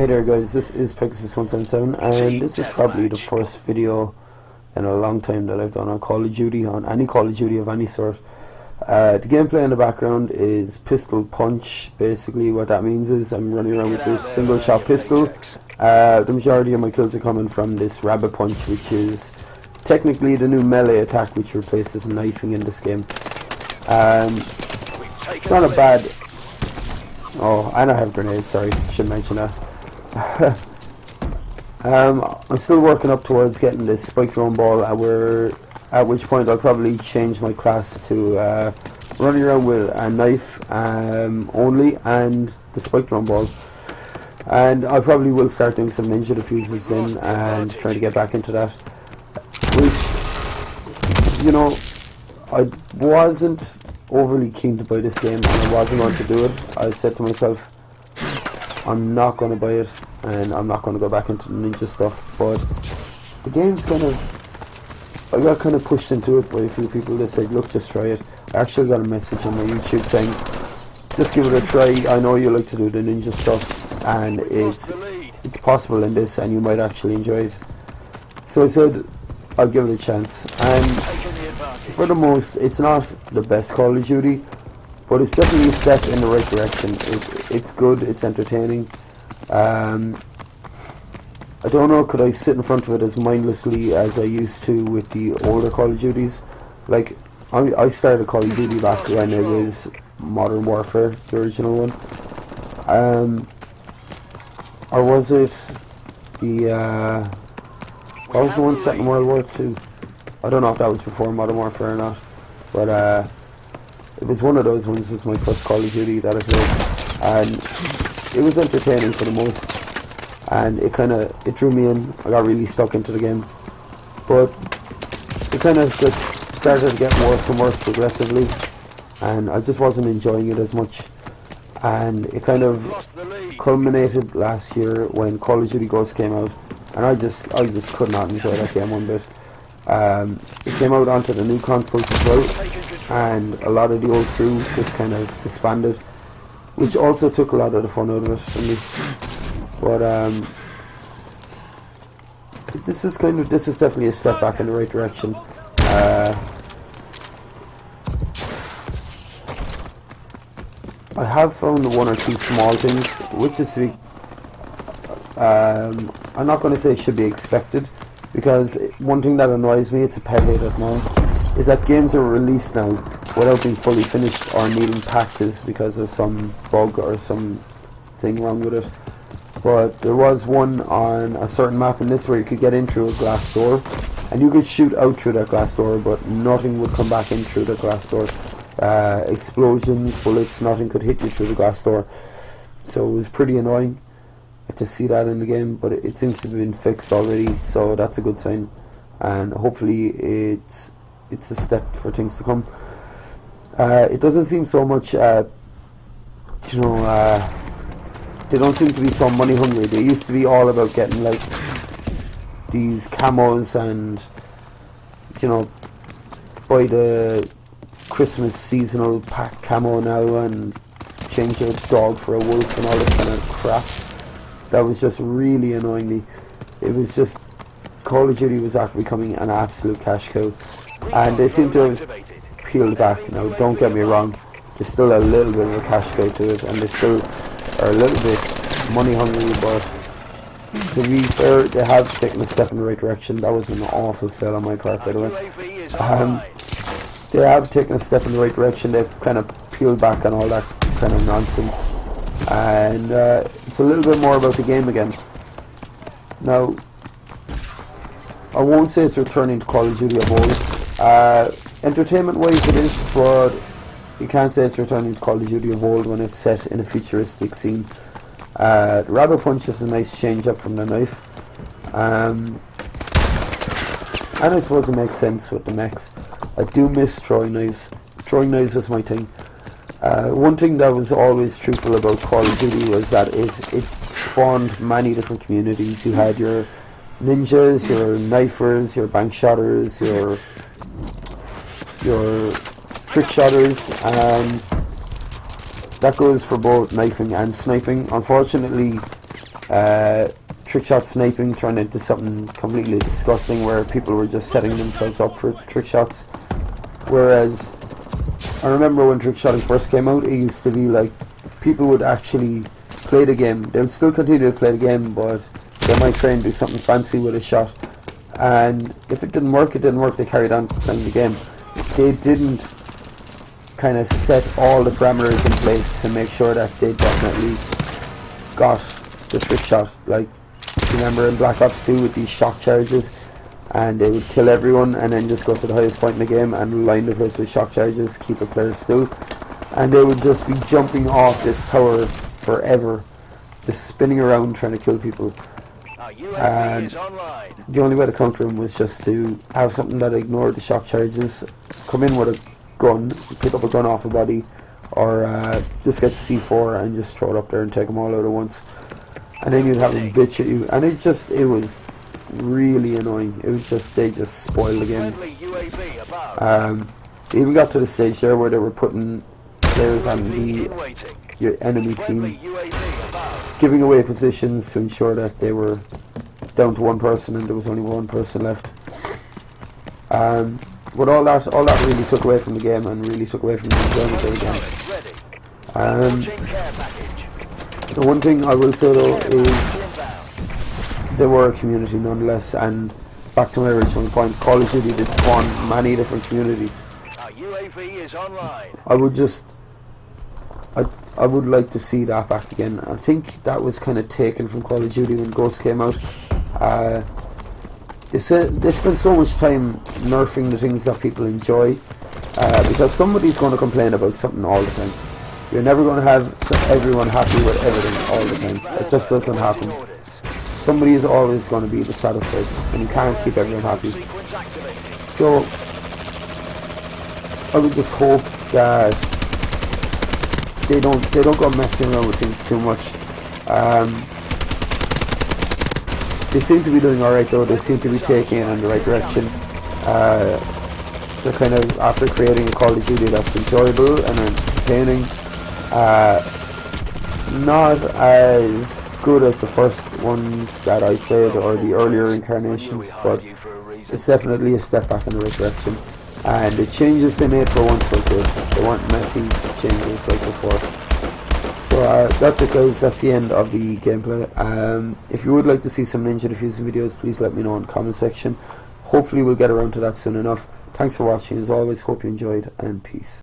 Hey there guys, this is Pegasus177 and this is probably the first video in a long time that I've done on Call of Duty, on any Call of Duty of any sort. The gameplay in the background is pistol punch. Basically what that means is I'm running around with this single shot pistol. The majority of my kills are coming from this rabbit punch, which is technically the new melee attack which replaces knifing in this game. It's not a bad... Oh, and I have grenades, sorry, should mention that. I'm still working up towards getting this spike drone ball, at which point I'll probably change my class to running around with a knife only and the spike drone ball. And I probably will start doing some ninja defuses then and trying to get back into that. Which, you know, I wasn't overly keen to buy this game and I wasn't going to do it. I said to myself, I'm not going to buy it and I'm not going to go back into the ninja stuff, but the game's I got kind of pushed into it by a few people that said, look, just try it. I actually got a message on my YouTube saying, just give it a try, I know you like to do the ninja stuff and it's possible in this and you might actually enjoy it. So I said, I'll give it a chance, and for the most, it's not the best Call of Duty, but it's definitely a step in the right direction. It's good, it's entertaining. I don't know, could I sit in front of it as mindlessly as I used to with the older Call of Duties? Like, I started Call of Duty back when it was Modern Warfare, the original one. Or was it the, what was the one set in World War II? I don't know if that was before Modern Warfare or not, but it was one of those ones. Was my first Call of Duty that I played, and it was entertaining for the most, and it drew me in. I got really stuck into the game, but it kind of just started to get worse and worse progressively, and I just wasn't enjoying it as much. And it kind of culminated last year when Call of Duty Ghosts came out, and I just could not enjoy that game one bit. It came out onto the new consoles as well, and a lot of the old crew just kind of disbanded, which also took a lot of the fun out of it for me. But this is definitely a step back in the right direction. I have found one or two small things, which is to be, I'm not going to say it should be expected, because one thing that annoys me, it's a pet hate of mine, is that games are released now without being fully finished or needing patches because of some bug or some thing wrong with it. But there was one on a certain map in this where you could get in through a glass door and you could shoot out through that glass door, but nothing would come back in through the glass door. Explosions, bullets, nothing could hit you through the glass door. So it was pretty annoying to see that in the game, but it seems to have been fixed already, so that's a good sign, and hopefully it's a step for things to come. It doesn't seem so much, they don't seem to be so money hungry. They used to be all about getting like these camos and, you know, buy the Christmas seasonal pack camo now and change your dog for a wolf and all this kind of crap. That was just really annoying me. It was just, Call of Duty was after becoming an absolute cash cow, and they seem to have peeled back. Now don't get me wrong, there's still a little bit of a cash cow to it, and they still are a little bit money hungry, but to be fair, they have taken a step in the right direction. That was an awful fail on my part, by the way. They have taken a step in the right direction. They've kind of peeled back on all that kind of nonsense, and it's a little bit more about the game again. Now, I won't say it's returning to Call of Duty of old. Entertainment wise it is, but you can't say it's returning to Call of Duty of old when it's set in a futuristic scene. The rabbit punch is a nice change up from the knife, and I suppose it makes sense with the mechs. I do miss throwing knives. Throwing knives is my thing. One thing that was always truthful about Call of Duty was that it spawned many different communities. You had your ninjas, your knifers, your bank shotters, your trick shotters, and that goes for both knifing and sniping. Unfortunately, Trick shot sniping turned into something completely disgusting, where people were just setting themselves up for trick shots. Whereas I remember when trick shotting first came out, it used to be like people would actually play the game. They would still continue to play the game, but they might try and do something fancy with a shot. And if it didn't work, it didn't work. They carried on playing the game. They didn't kind of set all the parameters in place to make sure that they definitely got the trick shot. Like, remember in Black Ops 2 with these shock charges, and they would kill everyone and then just go to the highest point in the game and line the place with shock charges, keep a player still, and they would just be jumping off this tower forever, just spinning around trying to kill people. And the only way to counter them was just to have something that ignored the shock charges, come in with a gun, pick up a gun off a body, or just get C4 and just throw it up there and take them all out at once. And then you'd have them bitch at you, and it was really annoying. It was just, they just spoiled the game. They even got to the stage there where they were putting players on your enemy team, giving away positions to ensure that they were down to one person and there was only one person left. But all that really took away from the game and really took away from the enjoyment of the game. The one thing I will say though is there were a community nonetheless, and back to my original point, Call of Duty did spawn many different communities. I would like to see that back again. I think that was kind of taken from Call of Duty when Ghost came out. They spend so much time nerfing the things that people enjoy, because somebody's going to complain about something all the time. You're never going to have everyone happy with everything all the time. It just doesn't happen. Somebody is always going to be dissatisfied, and you can't keep everyone happy. So I would just hope that they don't go messing around with things too much. They seem to be doing alright though. They seem to be taking it in the right direction. They're kind of, after creating a Call of Duty that's enjoyable and entertaining, not as good as the first ones that I played or the earlier incarnations, but it's definitely a step back in the right direction. And the changes they made for once were good. They weren't messy changes like before. So that's it guys, that's the end of the gameplay. If you would like to see some Ninja Defusing videos, please let me know in the comment section. Hopefully we'll get around to that soon enough. Thanks for watching as always, hope you enjoyed, and peace.